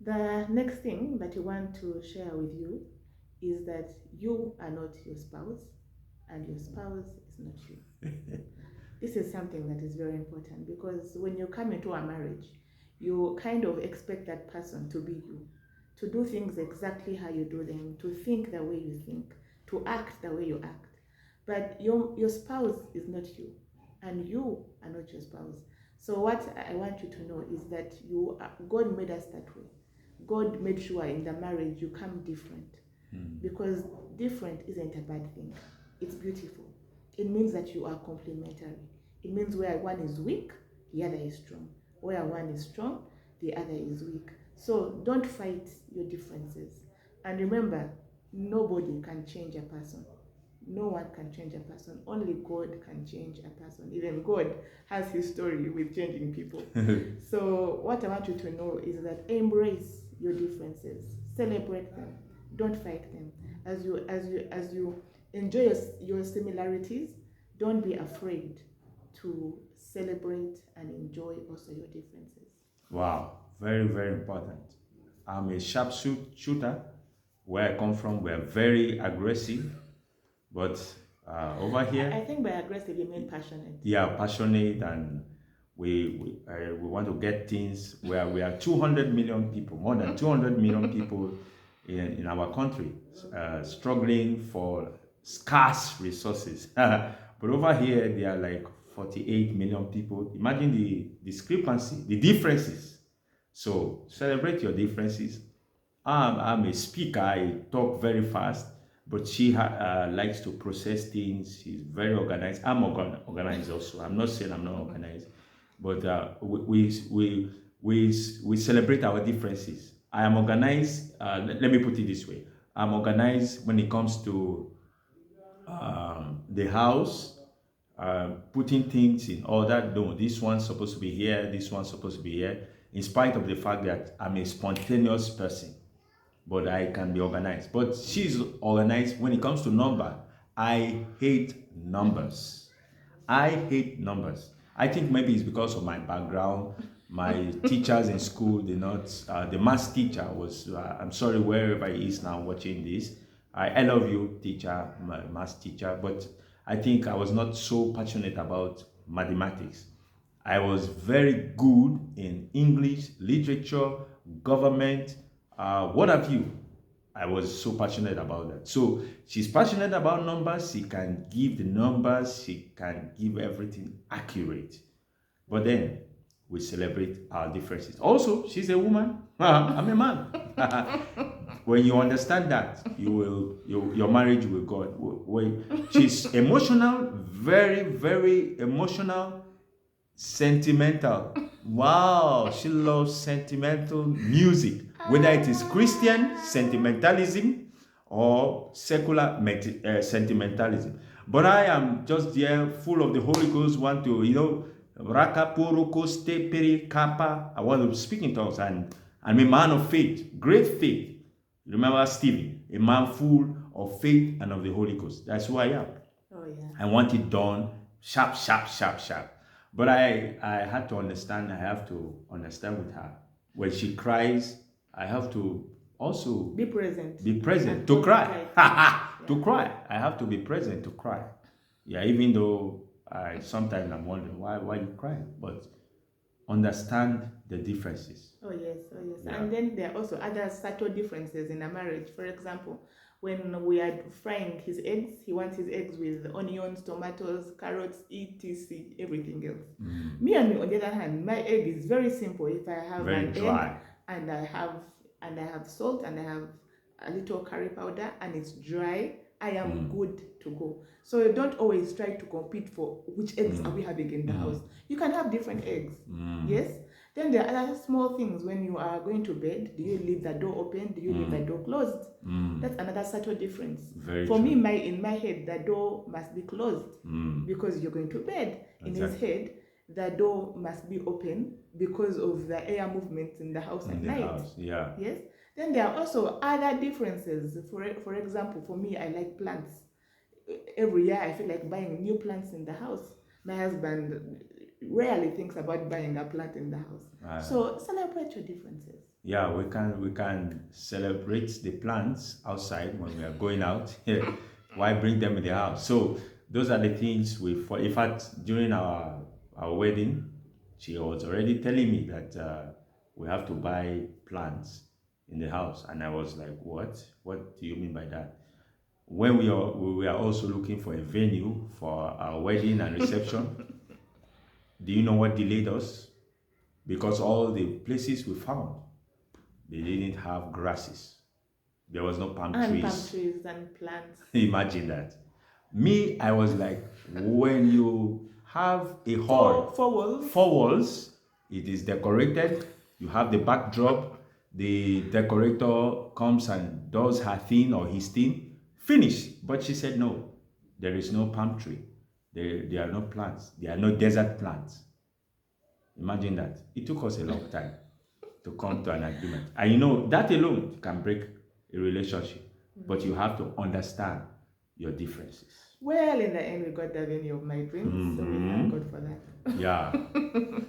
The next thing that you want to share with you is that you are not your spouse and your spouse is not you. This is something that is very important because when you come into a marriage, you kind of expect that person to be you, to do things exactly how you do them, to think the way you think, to act the way you act. But your spouse is not you, and you are not your spouse. So what I want you to know is that God made us that way. God made sure in the marriage you come different, because different isn't a bad thing. It's beautiful. It means that you are complementary. It means where one is weak, the other is strong. Where one is strong, the other is weak. So don't fight your differences. And remember, nobody can change a person. No one can change a person. Only God can change a person. Even God has his story with changing people. So what I want you to know is that embrace your differences, celebrate them, don't fight them. As you enjoy your similarities, don't be afraid to celebrate and enjoy also your differences. Wow, very, very important. I'm a shooter. Where I come from, we're very aggressive, but over here, I think by aggressive you mean passionate. yeah, passionate, and we want to get things where we are 200 million people, more than 200 million people in our country, struggling for scarce resources. But over here, there are like 48 million people. Imagine the discrepancy, the differences. So celebrate your differences. I'm a speaker. I talk very fast, but she likes to process things. She's very organized. I'm organized also. I'm not saying I'm not organized, but we celebrate our differences. I am organized. Let me put it this way: I'm organized when it comes to the house, putting things in order. No, this one's supposed to be here. This one's supposed to be here. In spite of the fact that I'm a spontaneous person, but I can be organized. But she's organized when it comes to number. I hate numbers. I hate numbers. I think maybe it's because of my background. My teachers in school did not. The math teacher was. I'm sorry wherever he is now watching this. I love you, teacher, my math teacher. But I think I was not so passionate about mathematics. I was very good in English, literature, government, what have you. I was so passionate about that. So she's passionate about numbers. She can give the numbers. She can give everything accurate. But then we celebrate our differences. Also, she's a woman. I'm a man. When you understand that, your marriage with God. She's emotional, very, very emotional, sentimental. Wow, she loves sentimental music, whether it is Christian sentimentalism or secular sentimentalism. But I am just there, full of the Holy Ghost, want to, Raka Poroko Steperi Kappa. I want to speak in tongues, and I'm a man of faith, great faith. Remember Stephen, a man full of faith and of the Holy Ghost. That's who I am. Oh yeah. I want it done sharp, sharp, sharp, sharp. But I had to understand, I have to understand with her. When she cries, I have to also Be present. be present And to don't cry. cry. To cry. I have to be present to cry. Yeah, even though sometimes I'm wondering why you cry, but understand the differences. Oh yes, oh yes. Yeah. And then there are also other subtle differences in a marriage. For example, when we are frying his eggs, he wants his eggs with onions, tomatoes, carrots, etc., everything else. Me, on the other hand, my egg is very simple. If I have Very an dry. egg and I have salt and I have a little curry powder and it's dry, I am good to go. So don't always try to compete for which eggs are we having in the house. You can have different eggs. Yes. Then there are other small things. When you are going to bed, do you leave the door open? Do you leave the door closed? That's another subtle difference. Very For true. me, in my head, the door must be closed because you're going to bed. In his head, the door must be open because of the air movements in the house at night. House. Yeah. Yes. Then there are also other differences. For example, for me, I like plants. Every year, I feel like buying new plants in the house. My husband rarely thinks about buying a plant in the house. So celebrate your differences. Yeah, we can celebrate the plants outside when we are going out. Why bring them in the house? So those are the things we. For in fact, during our wedding, she was already telling me that we have to buy plants in the house, and I was like, "What? What do you mean by that?" When we are also looking for a venue for our wedding and reception, do you know what delayed us? Because all the places we found, they didn't have grasses. There was no palm And palm trees. trees and plants. Imagine that. Me, I was like, when you have a hall, Four walls. four walls, it is decorated, you have the backdrop, the decorator comes and does her thing or his thing, finish. But she said, no, there is no palm tree. There are no plants. There are no desert plants. Imagine that. It took us a long time to come to an agreement. And you know, that alone can break a relationship. But you have to understand your differences. Well, in the end, we got the venue of my dreams, so we thank God for that. Yeah.